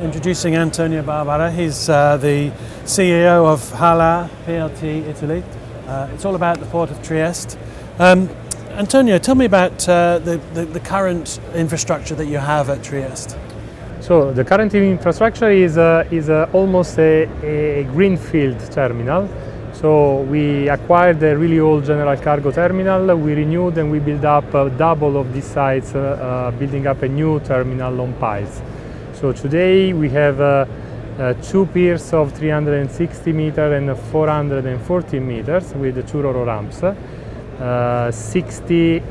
Introducing Antonio Barbara. He's the CEO of HHLA, PLT, Italy. It's all about the port of Trieste. Antonio, tell me about the current infrastructure that you have at Trieste. So the current infrastructure is almost a greenfield terminal. So we acquired a really old general cargo terminal, we renewed and we built up double of these sites, building up a new terminal on piles. So today we have two piers of 360 meters and 440 meters with the two ro-ro ramps, 60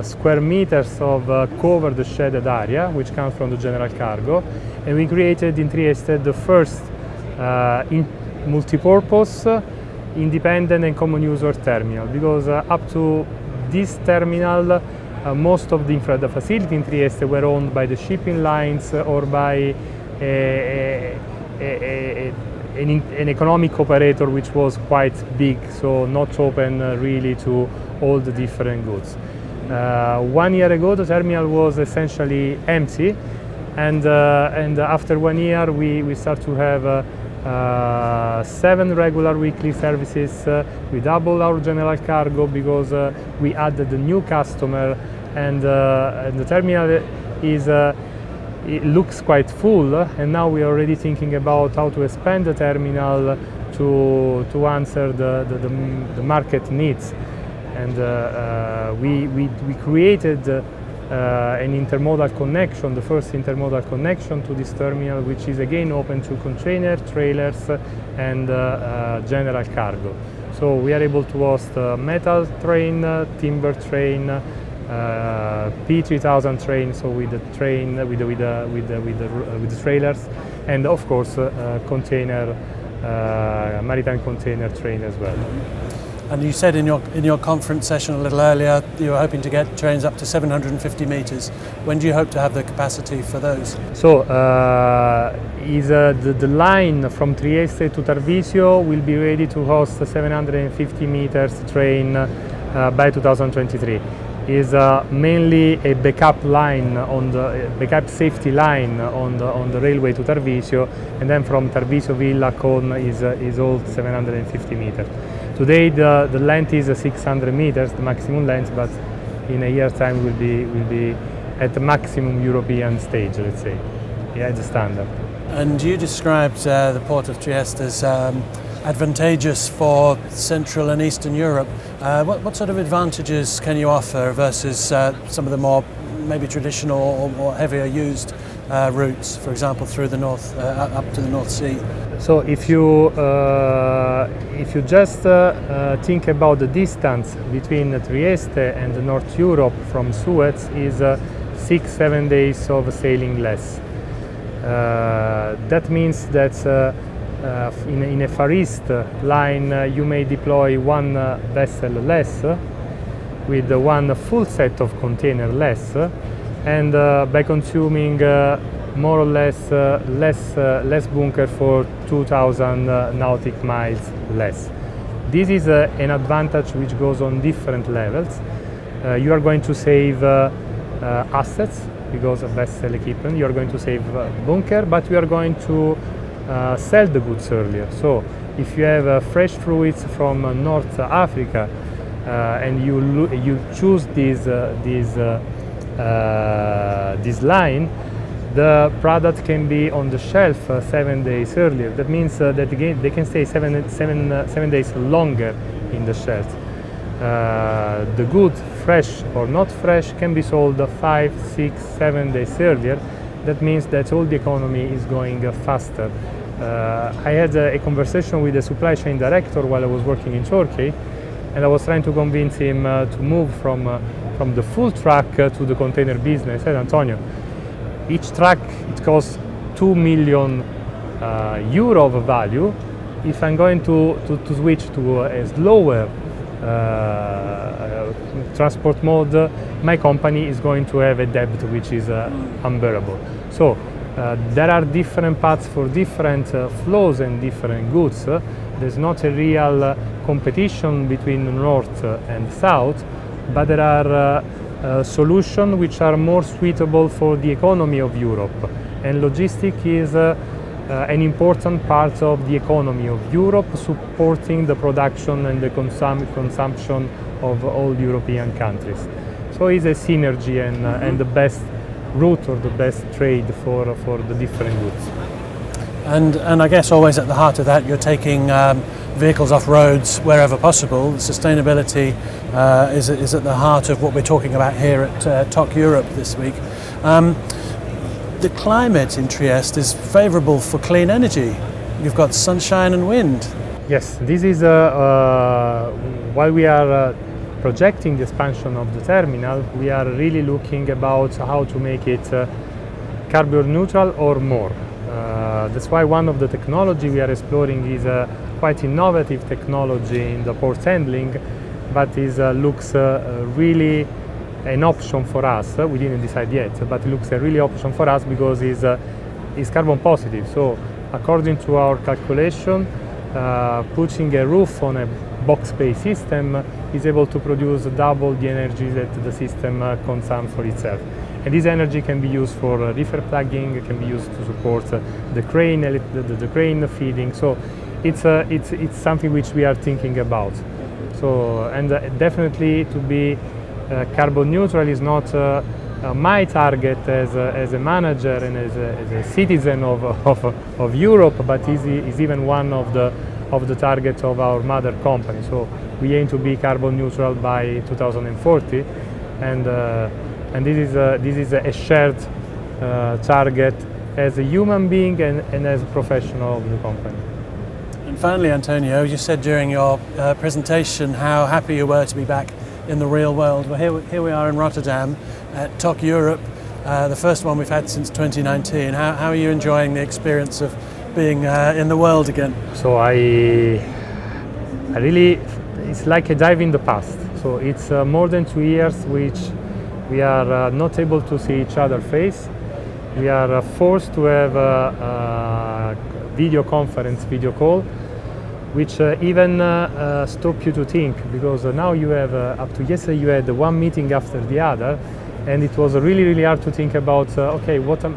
square meters of covered shaded area which comes from the general cargo, and we created in Trieste the first multi-purpose, independent and common user terminal, because up to this terminal most of the facility in Trieste were owned by the shipping lines or by an economic operator which was quite big, so not open really to all the different goods. 1 year ago the terminal was essentially empty, and after 1 year we start to have 7 regular weekly services. We double our general cargo because we added a new customer, and the terminal it looks quite full, and now we are already thinking about how to expand the terminal to answer the market needs. And we created an intermodal connection, the first intermodal connection to this terminal, which is again open to container, trailers and general cargo. So we are able to host metal train, timber train, P3000 train, so with the train with the trailers, and of course container, maritime container train as well. And you said in your conference session a little earlier you were hoping to get trains up to 750 meters. When do you hope to have the capacity for those? So the line from Trieste to Tarvisio will be ready to host a 750 meters train by 2023. Is mainly a backup line on the backup safety line on the railway to Tarvisio, and then from Tarvisio Villa Con is all 750 meters. Today the length is 600 meters, the maximum length, but in a year's time will be at the maximum European stage, let's say, yeah, the standard. And you described the port of Trieste as advantageous for Central and Eastern Europe. What sort of advantages can you offer versus some of the more maybe traditional or heavier used routes, for example through the north, up to the North Sea? So if you just think about the distance between Trieste and North Europe from Suez is 6-7 days of sailing less. That means that in a Far East line you may deploy one vessel less with one full set of container less, and by consuming more or less less bunker for 2000 nautic miles less. This is an advantage which goes on different levels. You are going to save assets because of vessel equipment, you are going to save bunker, but you are going to sell the goods earlier. So if you have fresh fruits from North Africa and you choose this line, the product can be on the shelf 7 days earlier. That means that again they can stay seven days longer in the shelf. The good, fresh or not fresh, can be sold 5, 6, 7 days earlier. That means that all the economy is going faster. I had a conversation with the supply chain director while I was working in Turkey, and I was trying to convince him to move from the full truck to the container business. I said, Antonio, each truck it costs 2 million euro of value. If I'm going to switch to a slower transport mode, my company is going to have a debt which is unbearable. So there are different paths for different flows and different goods. There's not a real competition between north and south, but there are solutions which are more suitable for the economy of Europe. And logistics is an important part of the economy of Europe, supporting the production and the consumption of all European countries. So it's a synergy and the best route or the best trade for the different goods. And I guess always at the heart of that, you're taking vehicles off roads wherever possible. Sustainability is at the heart of what we're talking about here at TOC Europe this week. The climate in Trieste is favourable for clean energy. You've got sunshine and wind. Yes, this is while we are projecting the expansion of the terminal, we are really looking about how to make it carbon neutral or more. That's why one of the technology we are exploring is a quite innovative technology in the port handling, but it looks really an option for us. We didn't decide yet, but it looks a really option for us because it's carbon positive. So according to our calculation, putting a roof on a box-based system is able to produce double the energy that the system consumes for itself. And this energy can be used for reefer plugging, it can be used to support the crane, the crane feeding. So it's something which we are thinking about. So and definitely to be carbon neutral is not my target as a manager and as a citizen of Europe, but is even one of the targets of our mother company. So we aim to be carbon neutral by 2040, and this is a shared target as a human being and as a professional of the company. And finally, Antonio, you said during your presentation how happy you were to be back in the real world. Well, here we are in Rotterdam at TOC Europe, the first one we've had since 2019. How are you enjoying the experience of being in the world again? So I really, it's like a dive in the past. So it's more than 2 years which we are not able to see each other's face. We are forced to have a video call, which even stop you to think, because now you have, up to yesterday you had one meeting after the other, and it was really hard to think about, okay, what I'm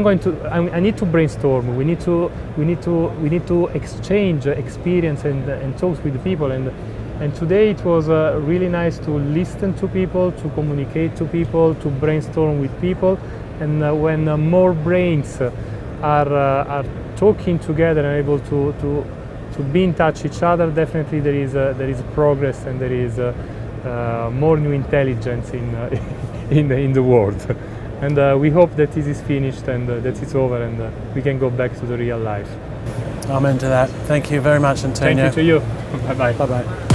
going to, I need to brainstorm, we need to exchange experience and talks with the people, and today it was really nice to listen to people, to communicate to people, to brainstorm with people, and when more brains are talking together and able to be in touch each other, definitely there is progress and there is more new intelligence in the world. And we hope that this is finished and that it's over and we can go back to the real life. Amen to that. Thank you very much, Antonio. Thank you to you. Bye-bye. Bye-bye.